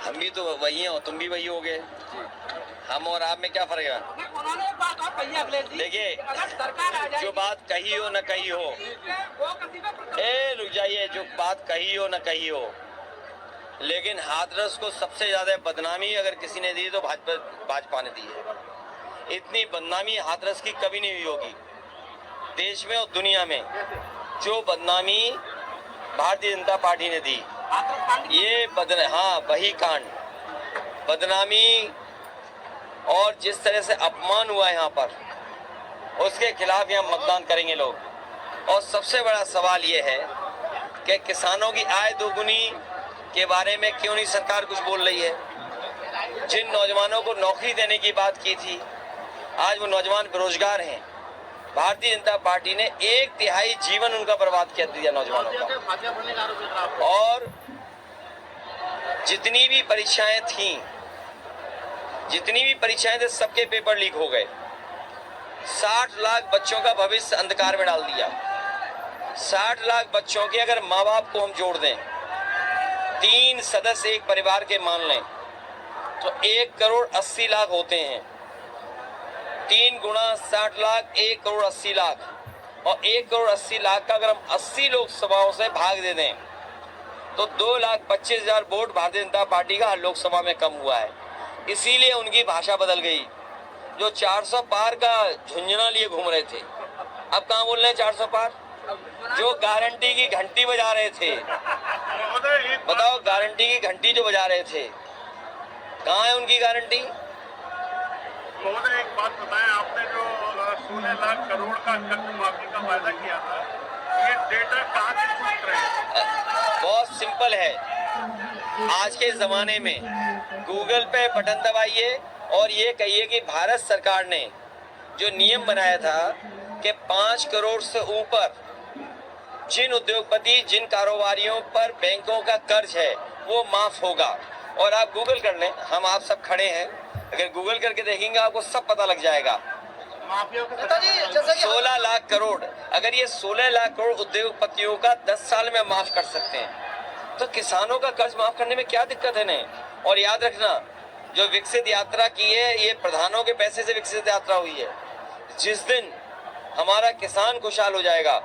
हम भी तो वही हैं और तुम भी वही हो गए। हम और आप में क्या फर्क है? देखिए, जो बात कही हो न कही हो, रुक जाइए, जो बात कही हो न कही हो, लेकिन हाथरस को सबसे ज्यादा बदनामी अगर किसी ने दी तो भाजपा ने दी है। इतनी बदनामी हाथरस की कभी नहीं हुई होगी देश में और दुनिया में, जो बदनामी भारतीय जनता पार्टी ने दी। ये हाँ, वही कांड, बदनामी और जिस तरह से अपमान हुआ है यहाँ पर, उसके खिलाफ यहाँ मतदान करेंगे लोग। और सबसे बड़ा सवाल ये है कि किसानों की आय दोगुनी के बारे में क्यों नहीं सरकार कुछ बोल रही है? जिन नौजवानों को नौकरी देने की बात की थी, आज वो नौजवान बेरोजगार हैं। भारतीय जनता पार्टी ने 1/3 जीवन उनका बर्बाद कर दिया नौजवानों का। और जितनी भी परीक्षाएं थीं, थे, सबके पेपर लीक हो गए। 60 लाख बच्चों का भविष्य अंधकार में डाल दिया। 60 लाख बच्चों के अगर माँ बाप को हम जोड़ दें, 3 सदस्य एक परिवार के मान लें, तो 1 करोड़ 80 लाख होते हैं। 3 गुणा 60 लाख, 1 करोड़ 80 लाख। और 1 करोड़ 80 लाख का अगर हम 80 लोकसभाओं से भाग दे दें तो 2,25,000 वोट भारतीय जनता पार्टी का हर लोकसभा में कम हुआ है। इसीलिए उनकी भाषा बदल गई। जो 400 पार का झुंझुना लिए घूम रहे थे, अब कहाँ बोल रहे हैं 400 पार? जो गारंटी की घंटी बजा रहे थे, बताओ, गारंटी की घंटी जो बजा रहे थे, कहाँ है उनकी गारंटी? महोदय, एक बात बताएं, आपने जो 16 लाख करोड़ का कर्ज माफी का वायदा किया था, ये डेटा कहाँ से छूट रहे हैं? बहुत सिंपल है। आज के जमाने में गूगल पे बटन दबाइए और ये कहिए कि भारत सरकार ने जो नियम बनाया था कि 5 करोड़ से ऊपर जिन उद्योगपति, जिन कारोबारियों पर बैंकों का कर्ज है वो माफ होगा। और आप गूगल कर लें, हम आप सब खड़े हैं, अगर गूगल करके देखेंगे आपको सब पता लग जाएगा। 16 लाख करोड़, अगर ये 16 लाख करोड़ उद्योगपतियों का 10 साल में माफ कर सकते हैं, तो किसानों का कर्ज माफ करने में क्या दिक्कत है? नहीं। और याद रखना, जो विकसित यात्रा की है, ये प्रधानों के पैसे से विकसित यात्रा हुई है। जिस दिन हमारा किसान खुशहाल हो जाएगा,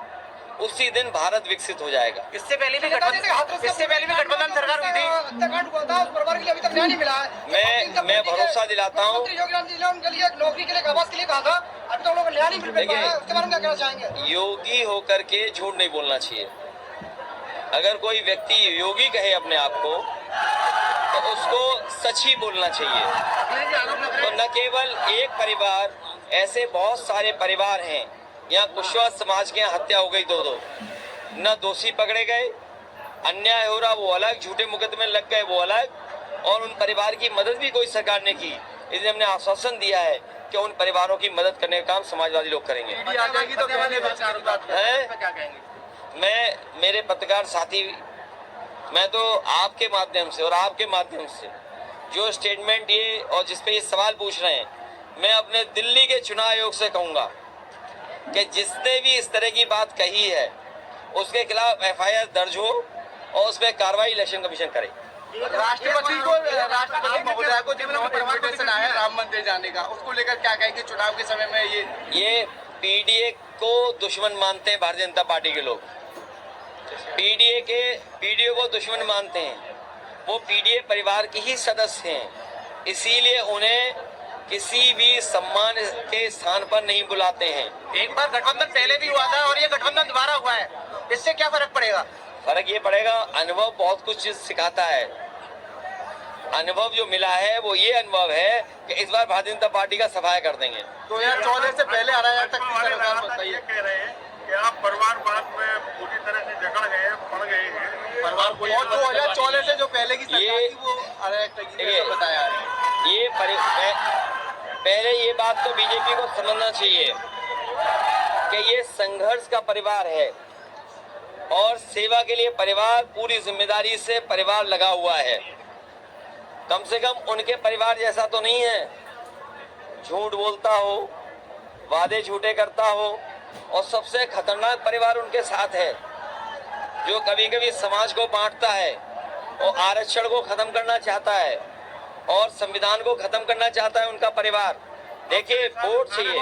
उसी दिन भारत विकसित हो जाएगा। इससे पहले भी गठबंधन सरकार हुई थी, हत्याकांड हुआ था, उस परिवार के लिए अभी तक न्याय नहीं मिला है। मैं भरोसा दिलाता हूँ, उनके लिए नौकरी के लिए, आवास के लिए कहा था, अभी तक लोग न्याय नहीं मिल पाया है। उसके बारे में क्या कहना चाहेंगे? योगी होकर के झूठ नहीं बोलना चाहिए। अगर कोई व्यक्ति योगी कहे अपने आप को, तो उसको सच ही बोलना चाहिए। तो न केवल एक परिवार, ऐसे बहुत सारे परिवार हैं। यहाँ कुशवाहा समाज के यहाँ हत्या हो गई 2-2, न दोषी पकड़े गए, अन्याय हो रहा वो अलग, झूठे मुकदमे लग गए वो अलग, और उन परिवार की मदद भी कोई सरकार ने की। इसलिए हमने आश्वासन दिया है कि उन परिवारों की मदद करने का काम समाजवादी लोग करेंगे। मेरे पत्रकार साथी, मैं तो आपके माध्यम से और आपके माध्यम से जो स्टेटमेंट ये और जिसपे ये सवाल पूछ रहे हैं, मैं अपने दिल्ली के चुनाव आयोग से कहूंगा कि जिसने भी इस तरह की बात कही है उसके खिलाफ FIR दर्ज हो और उस पर कार्रवाई इलेक्शन कमीशन करे। राष्ट्रपति महोदया को जिन इन्विटेशन आया राम मंदिर जाने का, उसको लेकर क्या कहेंगे चुनाव के समय में? ये PDA को दुश्मन मानते हैं भारतीय जनता पार्टी के लोग। PDA को दुश्मन मानते हैं। वो PDA परिवार के ही सदस्य हैं, इसीलिए उन्हें किसी भी सम्मान के स्थान पर नहीं बुलाते हैं। एक बार गठबंधन पहले भी हुआ था और ये गठबंधन दोबारा हुआ है, इससे क्या फर्क पड़ेगा? फर्क ये पड़ेगा, अनुभव बहुत कुछ चीज सिखाता है। अनुभव जो मिला है वो ये अनुभव है कि इस बार भारतीय जनता पार्टी का सफाया कर देंगे। 2014 से पहले आ रहा है तक ये कह रहे हैं कि आप परिवारवाद में पूरी तरह से जकड़ गए, पड़ गए हैं। 2014 से जो पहले की सरकार थी वो बताया है। ये पहले ये बात तो बीजेपी को समझना चाहिए कि ये संघर्ष का परिवार है और सेवा के लिए परिवार पूरी जिम्मेदारी से परिवार लगा हुआ है। कम से कम उनके परिवार जैसा तो नहीं है, झूठ बोलता हो, वादे झूठे करता हो, और सबसे खतरनाक परिवार उनके साथ है जो कभी कभी समाज को बांटता है, और आरक्षण को खत्म करना चाहता है और संविधान को खत्म करना चाहता है उनका परिवार। देखिए, वोट चाहिए।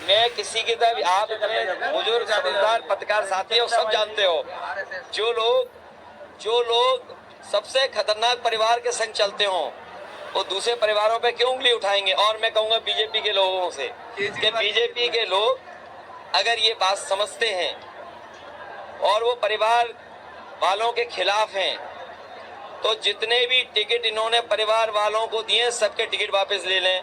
मैं किसी की तरफ, आप इतने बुजुर्ग समझदार पत्रकार साथी हो, सब जानते हो, जो लोग सबसे खतरनाक परिवार के संग चलते हो वो दूसरे परिवारों पे क्यों उंगली उठाएंगे। और मैं कहूंगा बीजेपी के लोगों से कि बीजेपी के लोग अगर ये बात समझते हैं और वो परिवार वालों के खिलाफ हैं तो जितने भी टिकट इन्होंने परिवार वालों को दिए सबके टिकट वापस ले लें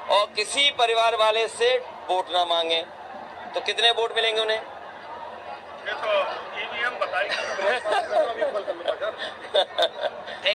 और किसी परिवार वाले से वोट ना मांगे। तो कितने वोट मिलेंगे उन्हें? ये तो ईवीएम बताइए।